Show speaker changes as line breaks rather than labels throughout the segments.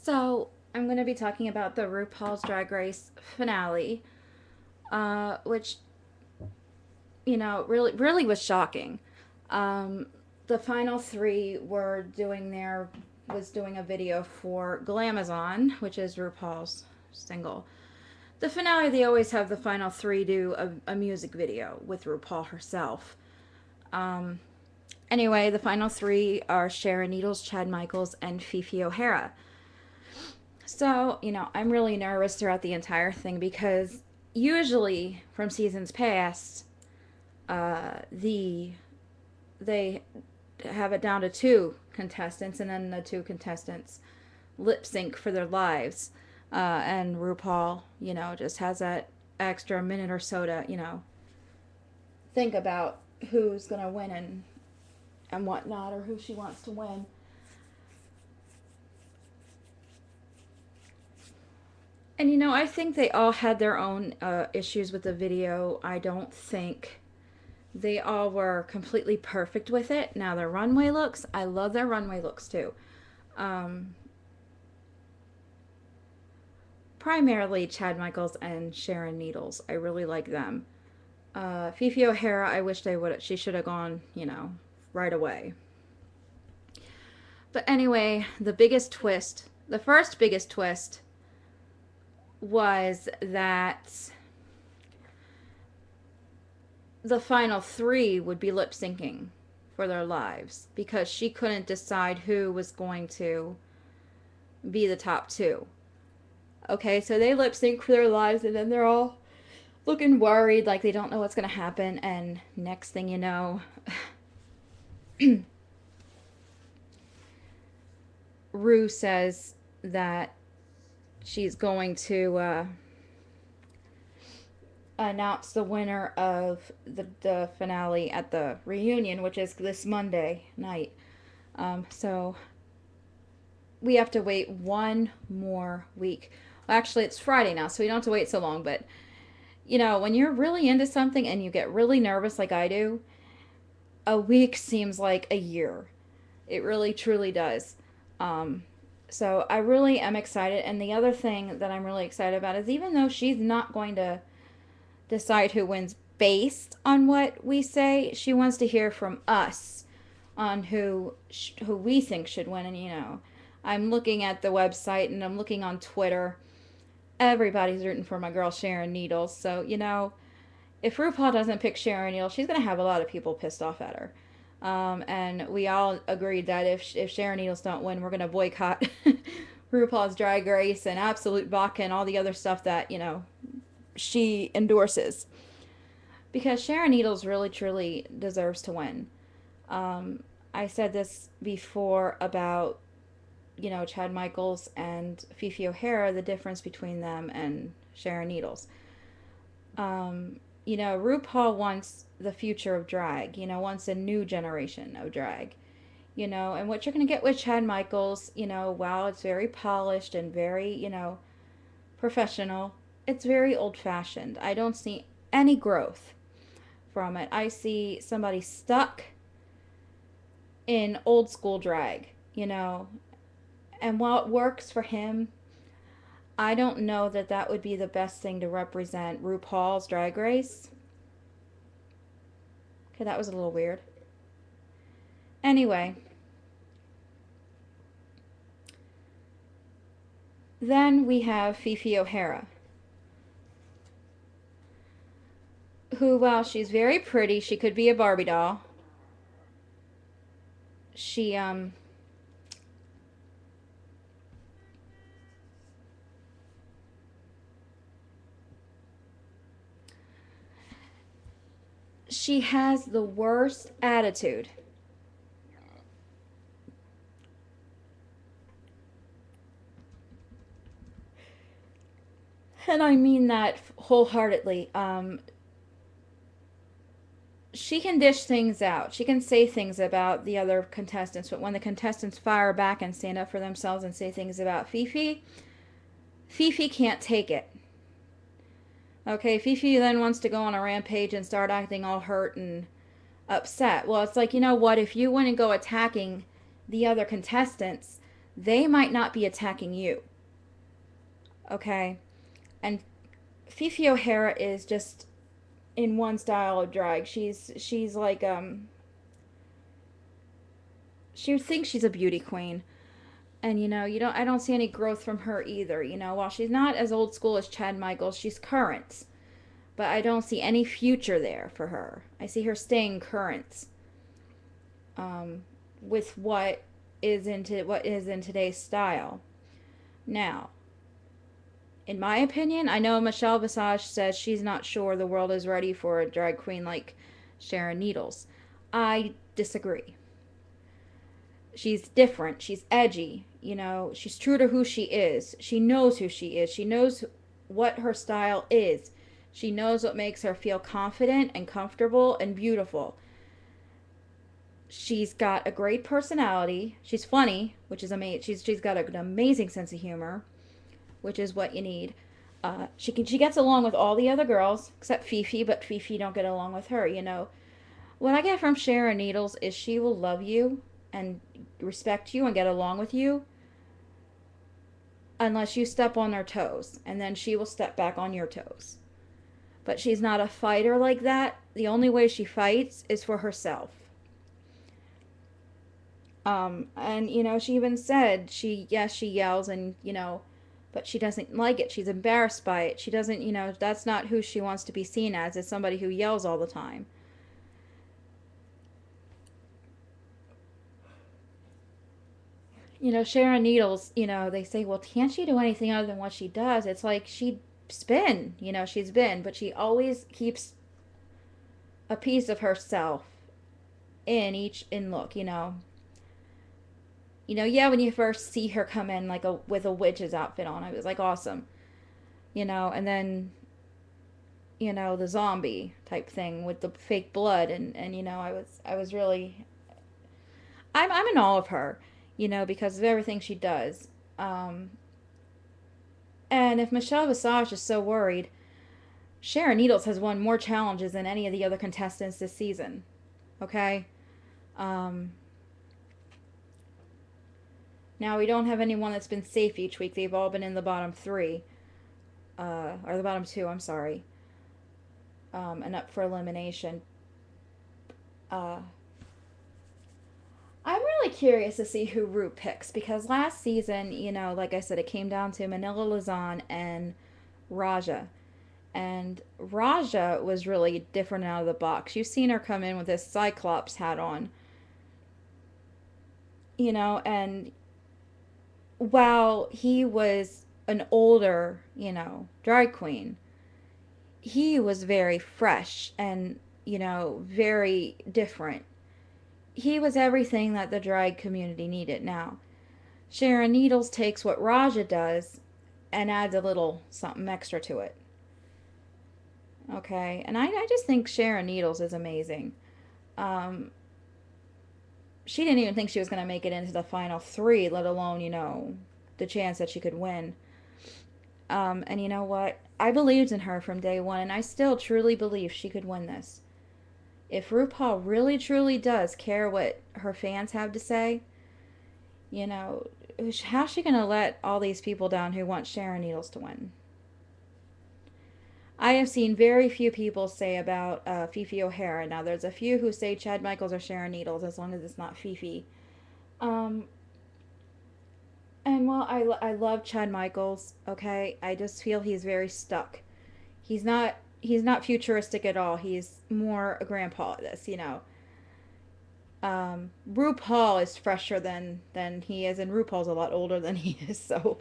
So, I'm going to be talking about the RuPaul's Drag Race finale, which, really was shocking. Um, the final three was doing a video for Glamazon, which is RuPaul's single. The finale, they always have the final three do a music video with RuPaul herself. Um, anyway, the final three are Sharon Needles, Chad Michaels, and Fifi O'Hara. So, I'm really nervous throughout the entire thing because usually from seasons past, they have it down to two contestants, and then the two contestants lip sync for their lives. And RuPaul, just has that extra minute or so to, think about who's gonna win and whatnot, or who she wants to win. And I think they all had their own issues with the video. I don't think they all were completely perfect with it. Now, their runway looks, I love their runway looks too. Um, Primarily Chad Michaels and Sharon Needles. I really like them. Fifi O'Hara, I wish she should have gone, right away. But anyway, the first biggest twist was that the final three would be lip syncing for their lives because she couldn't decide who was going to be the top two. Okay, so they lip sync for their lives, and then they're all looking worried, like they don't know what's going to happen. And next thing you know, Rue says that she's going to announce the winner of the finale at the reunion, which is this Monday night. So we have to wait one more week. Well, actually, it's Friday now, so we don't have to wait so long. But, when you're really into something and you get really nervous like I do, a week seems like a year. It really, truly does. So I really am excited. And the other thing that I'm really excited about is even though she's not going to decide who wins based on what we say, she wants to hear from us on who we think should win. And I'm looking at the website and I'm looking on Twitter. Everybody's rooting for my girl Sharon Needles. So if RuPaul doesn't pick Sharon Needles, she's going to have a lot of people pissed off at her. And we all agreed that if Sharon Needles don't win, we're going to boycott RuPaul's Drag Race and Absolute Vodka and all the other stuff that she endorses, because Sharon Needles really truly deserves to win. I said this before about Chad Michaels and Fifi O'Hara, the difference between them and Sharon Needles. RuPaul wants the future of drag, wants a new generation of drag, and what you're going to get with Chad Michaels, while it's very polished and very, professional, it's very old fashioned. I don't see any growth from it. I see somebody stuck in old school drag, and while it works for him, I don't know that that would be the best thing to represent RuPaul's Drag Race. Okay, that was a little weird. Anyway, then we have Fifi O'Hara, who, while she's very pretty, she could be a Barbie doll. She she has the worst attitude. And I mean that wholeheartedly. She can dish things out. She can say things about the other contestants, but when the contestants fire back and stand up for themselves and say things about Fifi, Fifi can't take it. Okay, Fifi then wants to go on a rampage and start acting all hurt and upset. Well, it's like, you know what? If you wouldn't go attacking the other contestants, they might not be attacking you. Okay? And Fifi O'Hara is just in one style of drag. She's like she thinks she's a beauty queen. And I don't see any growth from her either. While she's not as old school as Chad Michaels, she's current. But I don't see any future there for her. I see her staying current with what is in today's style. Now, in my opinion, I know Michelle Visage says she's not sure the world is ready for a drag queen like Sharon Needles. I disagree. She's different. She's edgy. She's true to who she is. She knows who she is. She knows what her style is. She knows what makes her feel confident and comfortable and beautiful. She's got a great personality. She's funny, which is amazing. She's got an amazing sense of humor, which is what you need. She gets along with all the other girls except Fifi, but Fifi don't get along with her. What I get from Sharon Needles is she will love you and respect you and get along with you unless you step on her toes, and then she will step back on your toes. But she's not a fighter like that. The only way she fights is for herself. And she even said she yells, and but she doesn't like it. She's embarrassed by it. She doesn't, that's not who she wants to be seen as somebody who yells all the time. Sharon Needles, they say, well, can't she do anything other than what she does? It's like she's been, but she always keeps a piece of herself in look. Yeah, when you first see her come in like with a witch's outfit on, it was like awesome. And then the zombie type thing with the fake blood, and I was really I'm in awe of her, because of everything she does. And if Michelle Visage is so worried, Sharon Needles has won more challenges than any of the other contestants this season. Okay? Now, we don't have anyone that's been safe each week. They've all been in the bottom three. Or the bottom two, I'm sorry. And up for elimination. I'm really curious to see who Ru picks, because last season, like I said, it came down to Manila Luzon and Raja. And Raja was really different out of the box. You've seen her come in with this Cyclops hat on. And while he was an older, drag queen, he was very fresh and, very different. He was everything that the drag community needed. Now, Sharon Needles takes what Raja does and adds a little something extra to it. Okay, and I just think Sharon Needles is amazing. She didn't even think she was going to make it into the final three, let alone, the chance that she could win. And you know what? I believed in her from day one, and I still truly believe she could win this. If RuPaul really truly does care what her fans have to say, how's she going to let all these people down who want Sharon Needles to win? I have seen very few people say about Fifi O'Hara. Now, there's a few who say Chad Michaels or Sharon Needles, as long as it's not Fifi. And while I love Chad Michaels, okay, I just feel he's very stuck. He's not futuristic at all. He's more a grandpa at this, RuPaul is fresher than he is, and RuPaul's a lot older than he is, so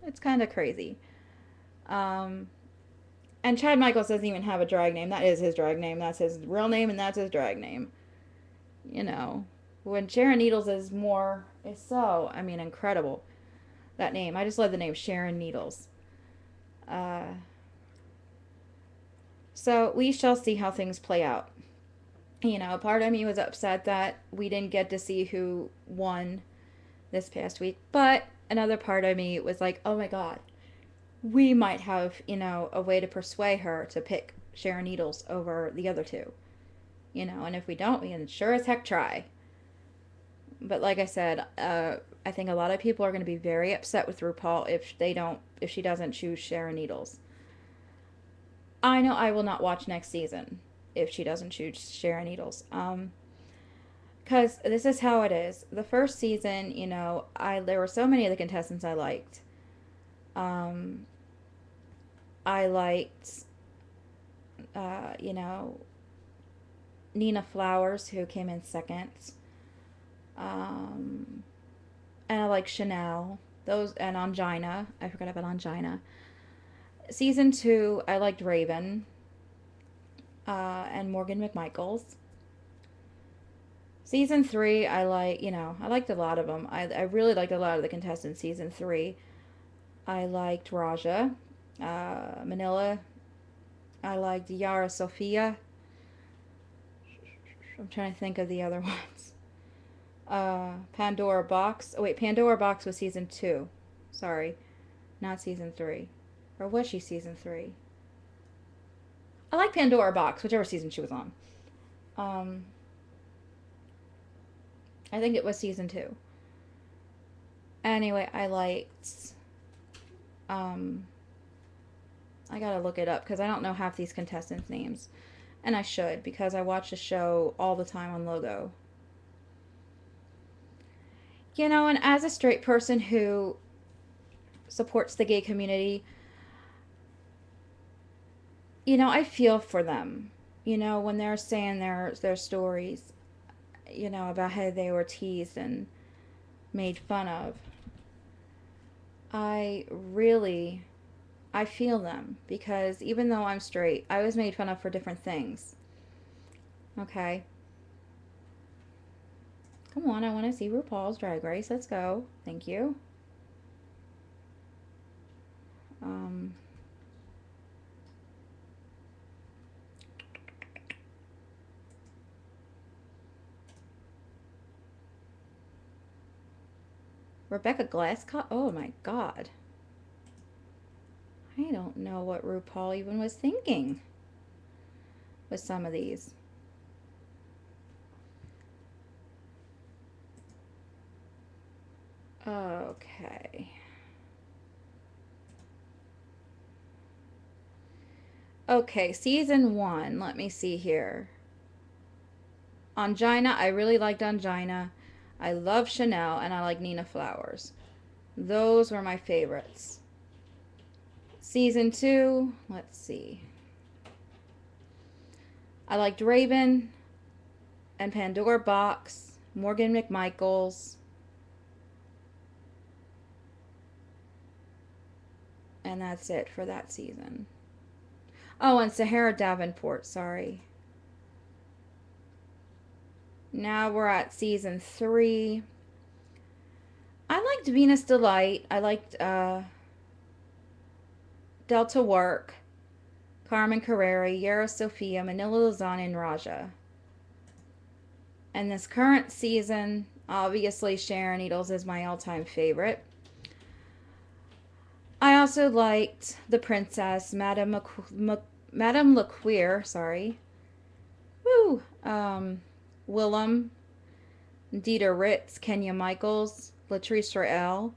it's kind of crazy. And Chad Michaels doesn't even have a drag name. That is his drag name. That's his real name, and that's his drag name. When Sharon Needles is so, incredible. That name. I just love the name Sharon Needles. So we shall see how things play out. Part of me was upset that we didn't get to see who won this past week. But another part of me was like, oh my God, we might have, a way to persuade her to pick Sharon Needles over the other two. And if we don't, we can sure as heck try. But like I said, I think a lot of people are going to be very upset with RuPaul if she doesn't choose Sharon Needles. I know I will not watch next season if she doesn't choose Sharon Needles. Because this is how it is. The first season, there were so many of the contestants I liked. Um, I liked, uh, you know, Nina Flowers, who came in second. Um, and I like Chanel. Those and Angina. I forgot about Angina. Season two, I liked Raven and Morgan McMichaels. Season three, I liked a lot of them. I really liked a lot of the contestants. Season three, I liked Raja, Manila. I liked Yara Sophia. I'm trying to think of the other ones. Pandora Boxx. Oh wait, Pandora Boxx was season two. Sorry, not season three. Or was she season three? I like Pandora Boxx, whichever season she was on. Um, I think it was season two. Anyway, I liked. Um, I gotta look it up because I don't know half these contestants' names, and I should because I watch the show all the time on Logo. And as a straight person who supports the gay community, I feel for them. When they're saying their stories, about how they were teased and made fun of. I really I feel them because even though I'm straight, I was made fun of for different things. Okay? Come on, I want to see RuPaul's Drag Race. Let's go. Thank you. Um Rebecca Glasscock. Oh my god. I don't know what RuPaul even was thinking with some of these. Okay. Okay, season one. Let me see here. Angina, I really liked Angina. I love Chanel and I like Nina Flowers. Those were my favorites. Season two, let's see. I liked Raven and Pandora Boxx, Morgan McMichaels, and that's it for that season. Oh, and Sahara Davenport, sorry. Now we're at season three. I liked Venus Delight. I liked Delta Work, Carmen Carrera, Yara Sophia, Manila Luzon, and Raja. And this current season, obviously Sharon Needles is my all-time favorite. I also liked the princess, Madame LeQueer, sorry. Woo! Willem, Dieter Ritz, Kenya Michaels, Latrice Royale,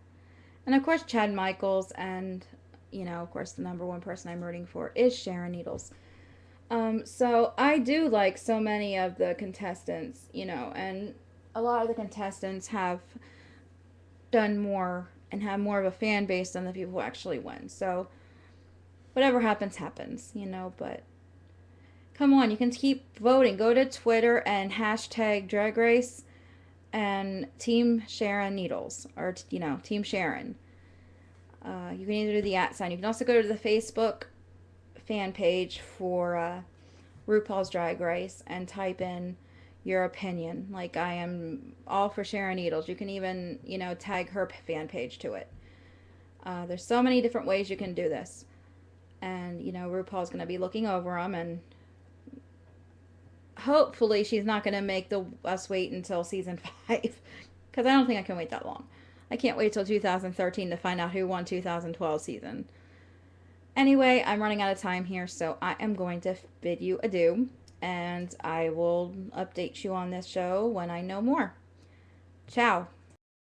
and of course Chad Michaels, and of course the number one person I'm rooting for is Sharon Needles. So I do like so many of the contestants, and a lot of the contestants have done more and have more of a fan base than the people who actually win. So whatever happens, happens, but come on, you can keep voting. Go to Twitter and hashtag Drag Race and Team Sharon Needles, or, Team Sharon. You can either do the @ You can also go to the Facebook fan page for RuPaul's Drag Race and type in your opinion. Like, I am all for Sharon Needles. You can even, tag her fan page to it. There's so many different ways you can do this. And, RuPaul's going to be looking over them, and hopefully she's not going to make us wait until season 5. Because I don't think I can wait that long. I can't wait till 2013 to find out who won 2012 season. Anyway, I'm running out of time here, so I am going to bid you adieu, and I will update you on this show when I know more. Ciao.